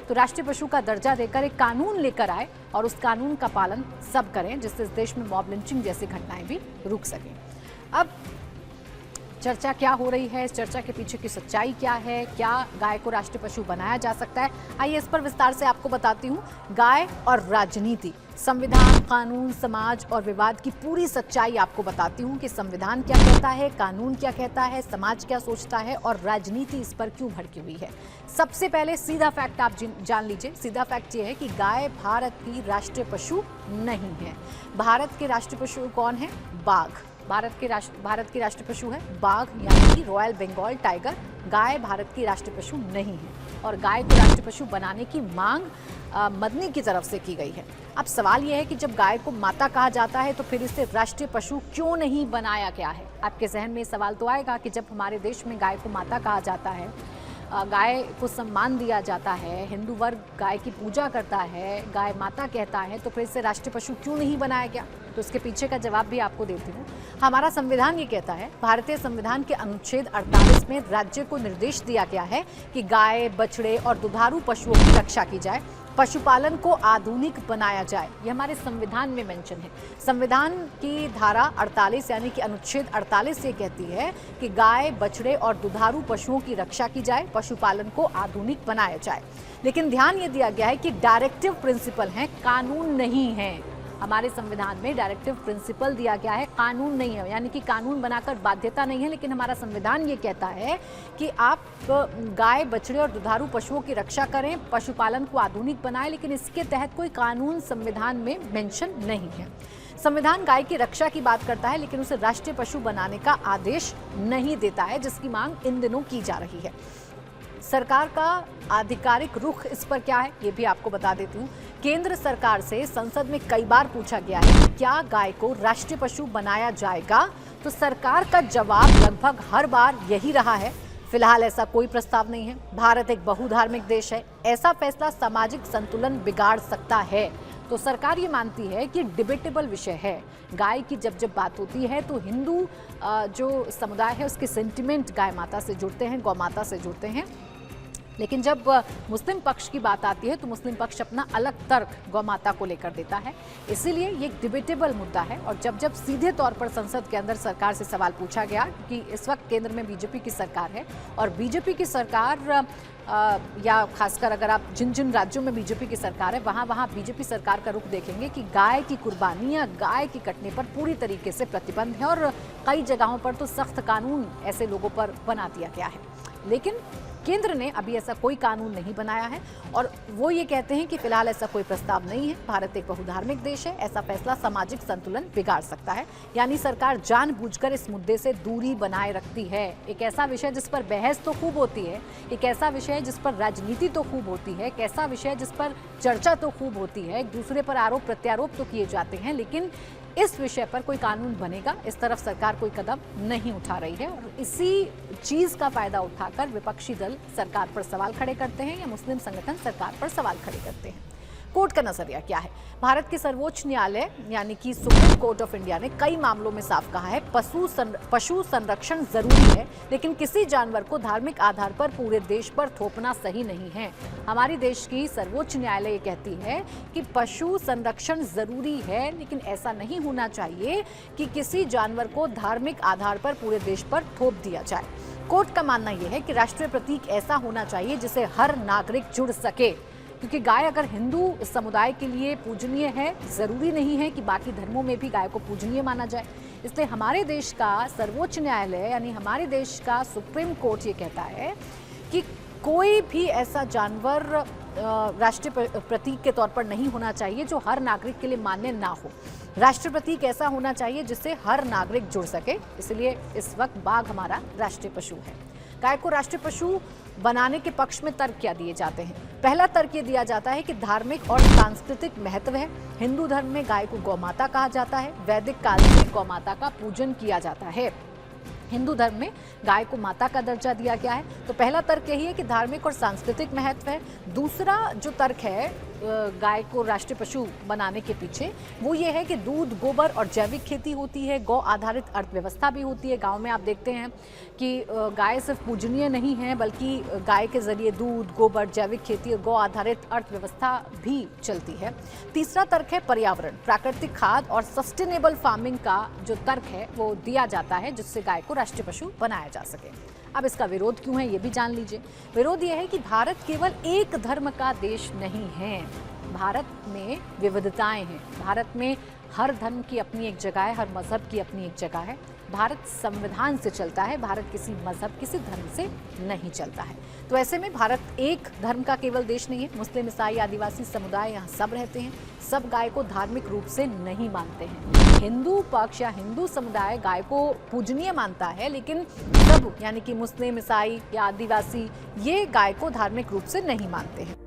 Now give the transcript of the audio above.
तो राष्ट्रीय पशु का दर्जा देकर एक कानून लेकर आए और उस कानून का पालन सब करें, जिससे इस देश में मॉब लिंचिंग जैसी घटनाएं भी रुक सकें। अब चर्चा क्या हो रही है, इस चर्चा के पीछे की सच्चाई क्या है, क्या गाय को राष्ट्रीय पशु बनाया जा सकता है, आइए इस पर विस्तार से आपको बताती हूँ। गाय और राजनीति, संविधान, कानून, समाज और विवाद की पूरी सच्चाई आपको बताती हूँ कि संविधान क्या कहता है, कानून क्या कहता है, समाज क्या सोचता है और राजनीति इस पर क्यों भड़की हुई है। सबसे पहले सीधा फैक्ट आप जान लीजिए। सीधा फैक्ट ये है कि गाय भारत की राष्ट्रीय पशु नहीं है। भारत के राष्ट्रीय पशु कौन है? बाघ। भारत की राष्ट्रीय पशु है बाघ, यानी कि रॉयल बंगाल टाइगर। गाय भारत की राष्ट्रीय पशु नहीं है और गाय को राष्ट्रीय पशु बनाने की मांग मदनी की तरफ से की गई है। अब सवाल यह है कि जब गाय को माता कहा जाता है तो फिर इसे राष्ट्रीय पशु क्यों नहीं बनाया गया है। आपके जहन में सवाल तो आएगा कि जब हमारे देश में गाय को माता कहा जाता है, गाय को सम्मान दिया जाता है, हिंदू वर्ग गाय की पूजा करता है, गाय माता कहता है, तो फिर इसे राष्ट्रीय पशु क्यों नहीं बनाया गया? तो इसके पीछे का जवाब भी आपको देती हूँ। हमारा संविधान ये कहता है, भारतीय संविधान के अनुच्छेद 48 में राज्य को निर्देश दिया गया है कि गाय, बछड़े और दुधारू पशुओं की रक्षा की जाए, पशुपालन को आधुनिक बनाया जाए। ये हमारे संविधान में मेंशन है। संविधान की धारा 48 यानी कि अनुच्छेद 48 ये कहती है कि गाय, बछड़े और दुधारू पशुओं की रक्षा की जाए, पशुपालन को आधुनिक बनाया जाए। लेकिन ध्यान ये दिया गया है कि डायरेक्टिव प्रिंसिपल है, कानून नहीं है। हमारे संविधान में डायरेक्टिव प्रिंसिपल दिया गया है, कानून नहीं है, यानी कि कानून बनाकर बाध्यता नहीं है। लेकिन हमारा संविधान ये कहता है कि आप गाय, बछड़े और दुधारू पशुओं की रक्षा करें, पशुपालन को आधुनिक बनाएं, लेकिन इसके तहत कोई कानून संविधान में मेंशन नहीं है। संविधान गाय की रक्षा की बात करता है, लेकिन उसे राष्ट्रीय पशु बनाने का आदेश नहीं देता है, जिसकी मांग इन दिनों की जा रही है। सरकार का आधिकारिक रुख इस पर क्या है, ये भी आपको बता देती हूँ। केंद्र सरकार से संसद में कई बार पूछा गया है कि क्या गाय को राष्ट्रीय पशु बनाया जाएगा, तो सरकार का जवाब लगभग हर बार यही रहा है, फिलहाल ऐसा कोई प्रस्ताव नहीं है। भारत एक बहुधार्मिक देश है, ऐसा फैसला सामाजिक संतुलन बिगाड़ सकता है। तो सरकार ये मानती है कि डिबेटेबल विषय है। गाय की जब बात होती है तो हिंदू जो समुदाय है उसके सेंटिमेंट गाय माता से जुड़ते हैं, गौ माता से जुड़ते हैं। लेकिन जब मुस्लिम पक्ष की बात आती है तो मुस्लिम पक्ष अपना अलग तर्क गौ माता को लेकर देता है। इसीलिए ये एक डिबेटेबल मुद्दा है। और जब सीधे तौर पर संसद के अंदर सरकार से सवाल पूछा गया कि इस वक्त केंद्र में बीजेपी की सरकार है और बीजेपी की सरकार या खासकर अगर आप जिन राज्यों में बीजेपी की सरकार है वहाँ बीजेपी सरकार का रुख देखेंगे कि गाय की कुर्बानी या गाय की कटने पर पूरी तरीके से प्रतिबंध है और कई जगहों पर तो सख्त कानून ऐसे लोगों पर बना दिया गया है। लेकिन केंद्र ने अभी ऐसा कोई कानून नहीं बनाया है और वो ये कहते हैं कि फिलहाल ऐसा कोई प्रस्ताव नहीं है। भारत एक बहुधार्मिक देश है, ऐसा फैसला सामाजिक संतुलन बिगाड़ सकता है। यानी सरकार जानबूझकर इस मुद्दे से दूरी बनाए रखती है। एक ऐसा विषय जिस पर बहस तो खूब होती है, एक ऐसा विषय जिस पर राजनीति तो खूब होती है, एक ऐसा विषय जिस पर चर्चा तो खूब होती है, एक दूसरे पर आरोप प्रत्यारोप तो किए जाते हैं, लेकिन इस विषय पर कोई कानून बनेगा इस तरफ सरकार कोई कदम नहीं उठा रही है। और इसी चीज का फायदा उठाकर विपक्षी दल सरकार पर सवाल खड़े करते हैं या मुस्लिम संगठन सरकार पर सवाल खड़े करते हैं। कोर्ट का नजरिया क्या है? भारत के सर्वोच्च न्यायालय यानी कि सुप्रीम कोर्ट ऑफ इंडिया ने कई मामलों में साफ कहा है पशु संरक्षण जरूरी है, लेकिन किसी जानवर को धार्मिक आधार पर पूरे देश पर थोपना सही नहीं है। हमारे देश की सर्वोच्च न्यायालय ये कहती है कि पशु संरक्षण जरूरी है, लेकिन ऐसा नहीं होना चाहिए कि किसी जानवर को धार्मिक आधार पर पूरे देश पर थोप दिया जाए। कोर्ट का मानना यह है कि राष्ट्रीय प्रतीक ऐसा होना चाहिए जिसे हर नागरिक जुड़ सके, क्योंकि गाय अगर हिंदू समुदाय के लिए पूजनीय है, जरूरी नहीं है कि बाकी धर्मों में भी गाय को पूजनीय माना जाए। इसलिए हमारे देश का सर्वोच्च न्यायालय यानी हमारे देश का सुप्रीम कोर्ट ये कहता है कि कोई भी ऐसा जानवर राष्ट्रीय प्रतीक के तौर पर नहीं होना चाहिए जो हर नागरिक के लिए मान्य ना हो। राष्ट्रीय प्रतीक ऐसा होना चाहिए जिससे हर नागरिक जुड़ सके। इसलिए इस वक्त बाघ हमारा राष्ट्रीय पशु है। गाय को राष्ट्रीय पशु बनाने के पक्ष में तर्क क्या दिए जाते हैं? पहला तर्क ये दिया जाता है कि धार्मिक और सांस्कृतिक महत्व है। हिंदू धर्म में गाय को गौ माता कहा जाता है। वैदिक काल से गौ माता का पूजन किया जाता है। हिंदू धर्म में गाय को माता का दर्जा दिया गया है। तो पहला तर्क यही है कि धार्मिक और सांस्कृतिक महत्व है। दूसरा जो तर्क है गाय को राष्ट्रीय पशु बनाने के पीछे, वो ये है कि दूध, गोबर और जैविक खेती होती है, गौ आधारित अर्थव्यवस्था भी होती है। गांव में आप देखते हैं कि गाय सिर्फ पूजनीय नहीं है, बल्कि गाय के जरिए दूध, गोबर, जैविक खेती और गौ आधारित अर्थव्यवस्था भी चलती है। तीसरा तर्क है पर्यावरण, प्राकृतिक खाद और सस्टेनेबल फार्मिंग का जो तर्क है वो दिया जाता है, जिससे गाय को राष्ट्रीय पशु बनाया जा सके। अब इसका विरोध क्यों है ये भी जान लीजिए। विरोध ये है कि भारत केवल एक धर्म का देश नहीं है, भारत में विविधताएं हैं। भारत में हर धर्म की अपनी एक जगह है, हर मजहब की अपनी एक जगह है। भारत संविधान से चलता है, भारत किसी मजहब, किसी धर्म से नहीं चलता है। तो ऐसे में भारत एक धर्म का केवल देश नहीं है। मुस्लिम, ईसाई, आदिवासी समुदाय यहाँ सब रहते हैं। सब गाय को धार्मिक रूप से नहीं मानते हैं। हिंदू पक्ष या हिंदू समुदाय गाय को पूजनीय मानता है, लेकिन सब यानी कि मुस्लिम, ईसाई या आदिवासी ये गाय को धार्मिक रूप से नहीं मानते हैं।